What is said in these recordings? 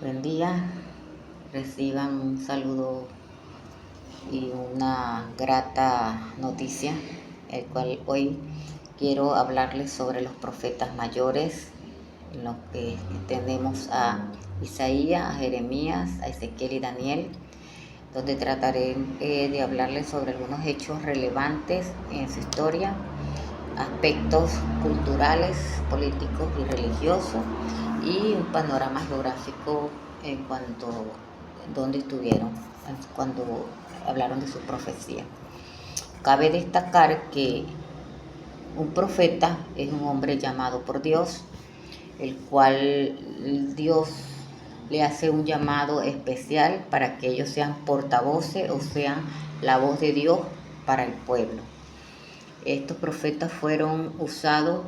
Buen día, reciban un saludo y una grata noticia, el cual hoy quiero hablarles sobre los profetas mayores, en los que tenemos a Isaías, a Jeremías, a Ezequiel y Daniel, donde trataré de hablarles sobre algunos hechos relevantes en su historia, aspectos culturales, políticos y religiosos, y un panorama geográfico en cuanto a dónde estuvieron cuando hablaron de su profecía. Cabe destacar que un profeta es un hombre llamado por Dios, el cual Dios le hace un llamado especial para que ellos sean portavoces, o sean la voz de Dios para el pueblo. Estos profetas fueron usados,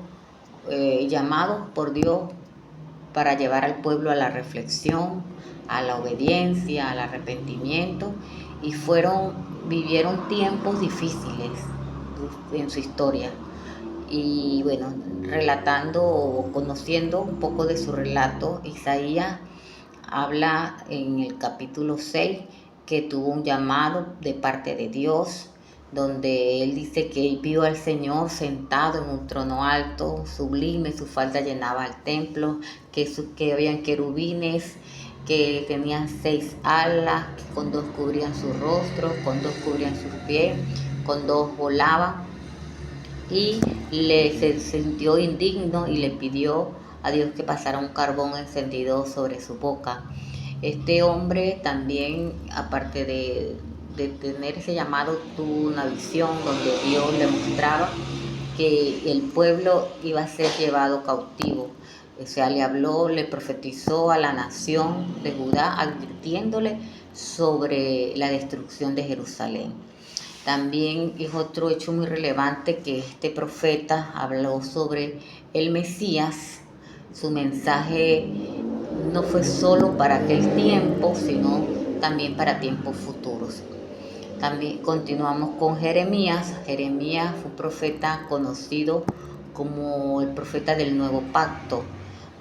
llamados por Dios para llevar al pueblo a la reflexión, a la obediencia, al arrepentimiento, y vivieron tiempos difíciles en su historia. Y bueno, relatando o conociendo un poco de su relato, Isaías habla en el capítulo 6 que tuvo un llamado de parte de Dios, donde él dice que vio al Señor sentado en un trono alto, sublime, su falda llenaba el templo, que habían querubines, que tenían 6 alas, que con 2 cubrían su rostro, con 2 cubrían sus pies, con 2 volaban, y se sintió indigno y le pidió a Dios que pasara un carbón encendido sobre su boca. Este hombre también, aparte de tener ese llamado, tuvo una visión donde Dios le mostraba que el pueblo iba a ser llevado cautivo. O sea, le habló, le profetizó a la nación de Judá, advirtiéndole sobre la destrucción de Jerusalén. También es otro hecho muy relevante que este profeta habló sobre el Mesías. Su mensaje no fue solo para aquel tiempo, sino también para tiempos futuros. También continuamos con Jeremías. Jeremías fue un profeta conocido como el profeta del nuevo pacto.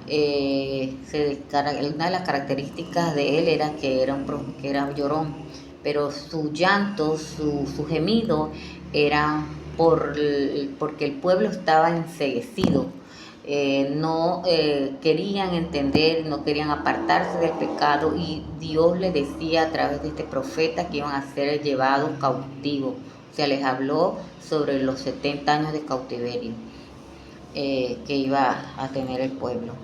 Una de las características de él era que era llorón, pero su llanto, su gemido era porque el pueblo estaba enceguecido. No querían entender, no querían apartarse del pecado, y Dios les decía a través de este profeta que iban a ser llevados cautivos. O sea, les habló sobre los 70 años de cautiverio que iba a tener el pueblo.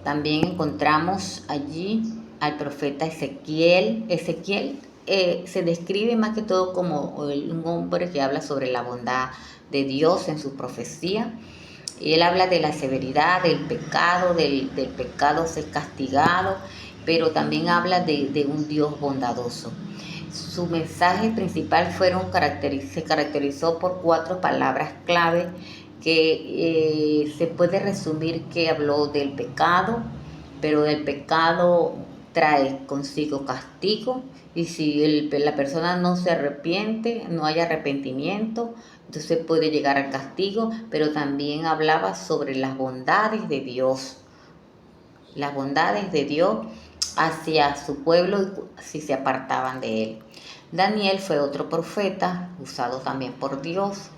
También encontramos allí al profeta Ezequiel. Ezequiel se describe más que todo como un hombre que habla sobre la bondad de Dios en su profecía. Y él habla de la severidad del pecado ser castigado, pero también habla de un Dios bondadoso. Su mensaje principal se caracterizó por 4 palabras clave que se puede resumir que habló del pecado, pero el pecado trae consigo castigo, y si la persona no se arrepiente, no hay arrepentimiento, entonces puede llegar al castigo. Pero también hablaba sobre las bondades de Dios hacia su pueblo si se apartaban de él. Daniel fue otro profeta usado también por Dios.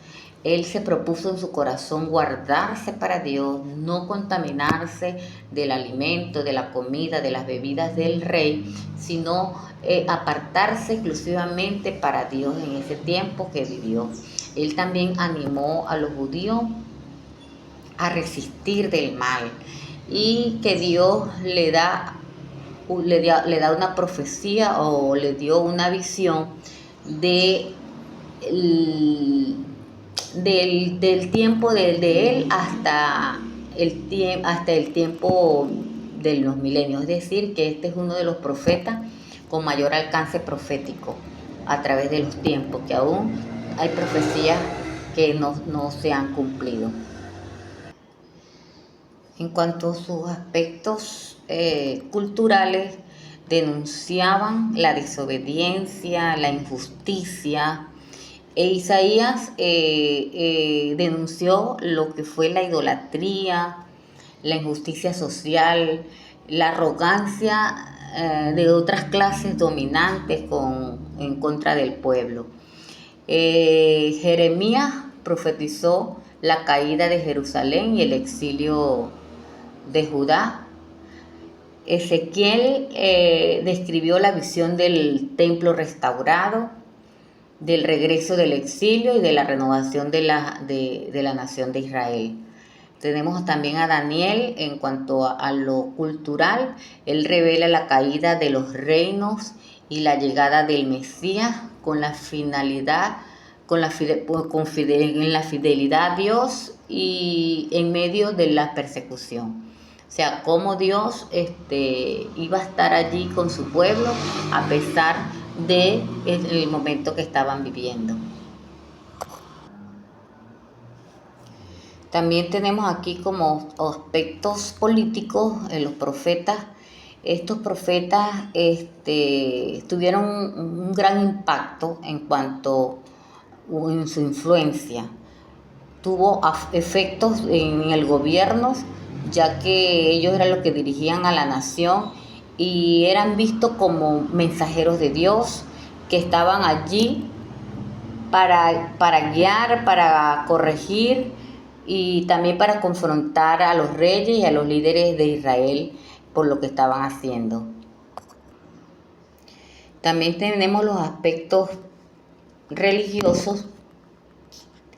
Él se propuso en su corazón guardarse para Dios, no contaminarse del alimento, de la comida, de las bebidas del rey, sino apartarse exclusivamente para Dios en ese tiempo que vivió. Él también animó a los judíos a resistir del mal, y que Dios le da una profecía, o le dio una visión del tiempo de él hasta el tiempo de los milenios. Es decir, que este es uno de los profetas con mayor alcance profético a través de los tiempos, que aún hay profecías que no se han cumplido. En cuanto a sus aspectos culturales, denunciaban la desobediencia, la injusticia. Isaías denunció lo que fue la idolatría, la injusticia social, la arrogancia de otras clases dominantes en contra del pueblo. Jeremías profetizó la caída de Jerusalén y el exilio de Judá. Ezequiel describió la visión del templo restaurado, del regreso del exilio y de la renovación de la nación de Israel. Tenemos también a Daniel en cuanto a lo cultural. Él revela la caída de los reinos y la llegada del Mesías con la finalidad, en la fidelidad a Dios y en medio de la persecución. O sea, cómo Dios iba a estar allí con su pueblo a pesar del momento que estaban viviendo. También tenemos aquí como aspectos políticos en los profetas. Estos profetas tuvieron un gran impacto en cuanto en su influencia. Tuvo efectos en el gobierno, ya que ellos eran los que dirigían a la nación y eran vistos como mensajeros de Dios, que estaban allí para guiar, para corregir y también para confrontar a los reyes y a los líderes de Israel por lo que estaban haciendo. También tenemos los aspectos religiosos.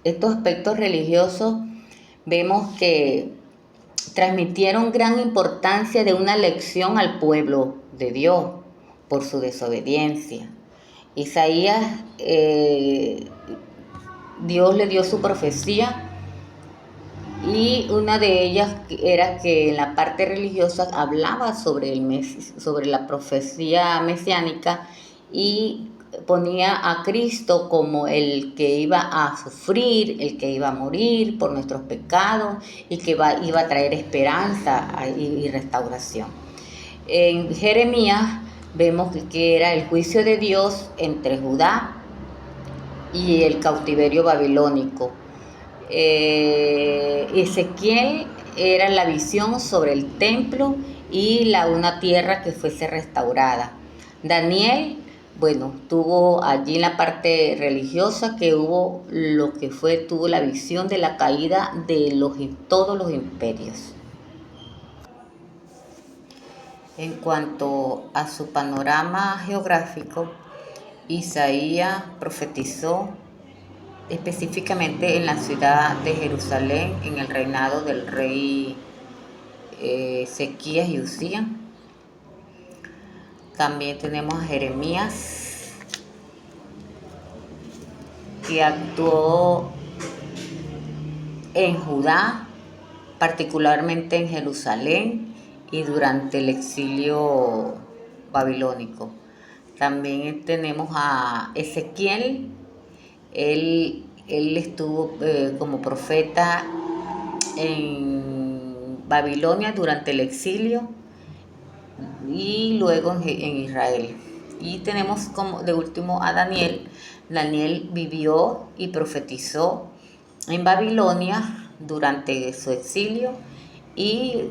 Estos aspectos religiosos vemos que transmitieron gran importancia de una lección al pueblo de Dios por su desobediencia. Isaías, Dios le dio su profecía y una de ellas era que en la parte religiosa hablaba sobre la profecía mesiánica y ponía a Cristo como el que iba a sufrir, el que iba a morir por nuestros pecados y que iba a traer esperanza y restauración. En Jeremías vemos que era el juicio de Dios entre Judá y el cautiverio babilónico. Ezequiel era la visión sobre el templo y una tierra que fuese restaurada. Daniel, tuvo allí en la parte religiosa que tuvo la visión de la caída de todos los imperios. En cuanto a su panorama geográfico, Isaías profetizó específicamente en la ciudad de Jerusalén, en el reinado del rey Ezequías y Usías. También tenemos a Jeremías, que actuó en Judá, particularmente en Jerusalén y durante el exilio babilónico. También tenemos a Ezequiel. Él estuvo como profeta en Babilonia durante el exilio y luego en Israel. Y tenemos como de último a Daniel. Daniel vivió y profetizó en Babilonia durante su exilio y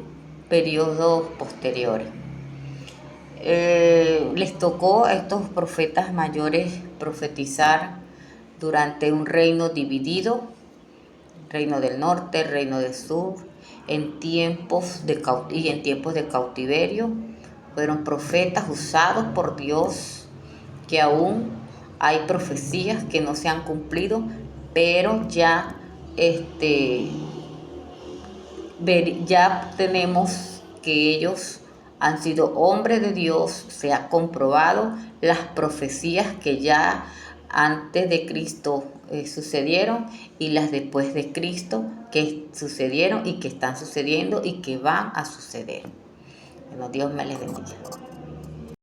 periodos posteriores. Les tocó a estos profetas mayores profetizar durante un reino dividido, reino del norte, reino del sur, en tiempos de cautiverio. Fueron profetas usados por Dios, que aún hay profecías que no se han cumplido, pero ya tenemos que ellos han sido hombres de Dios. Se ha comprobado las profecías que ya antes de Cristo sucedieron y las después de Cristo que sucedieron y que están sucediendo y que van a suceder. Bueno, Dios me les bendiga.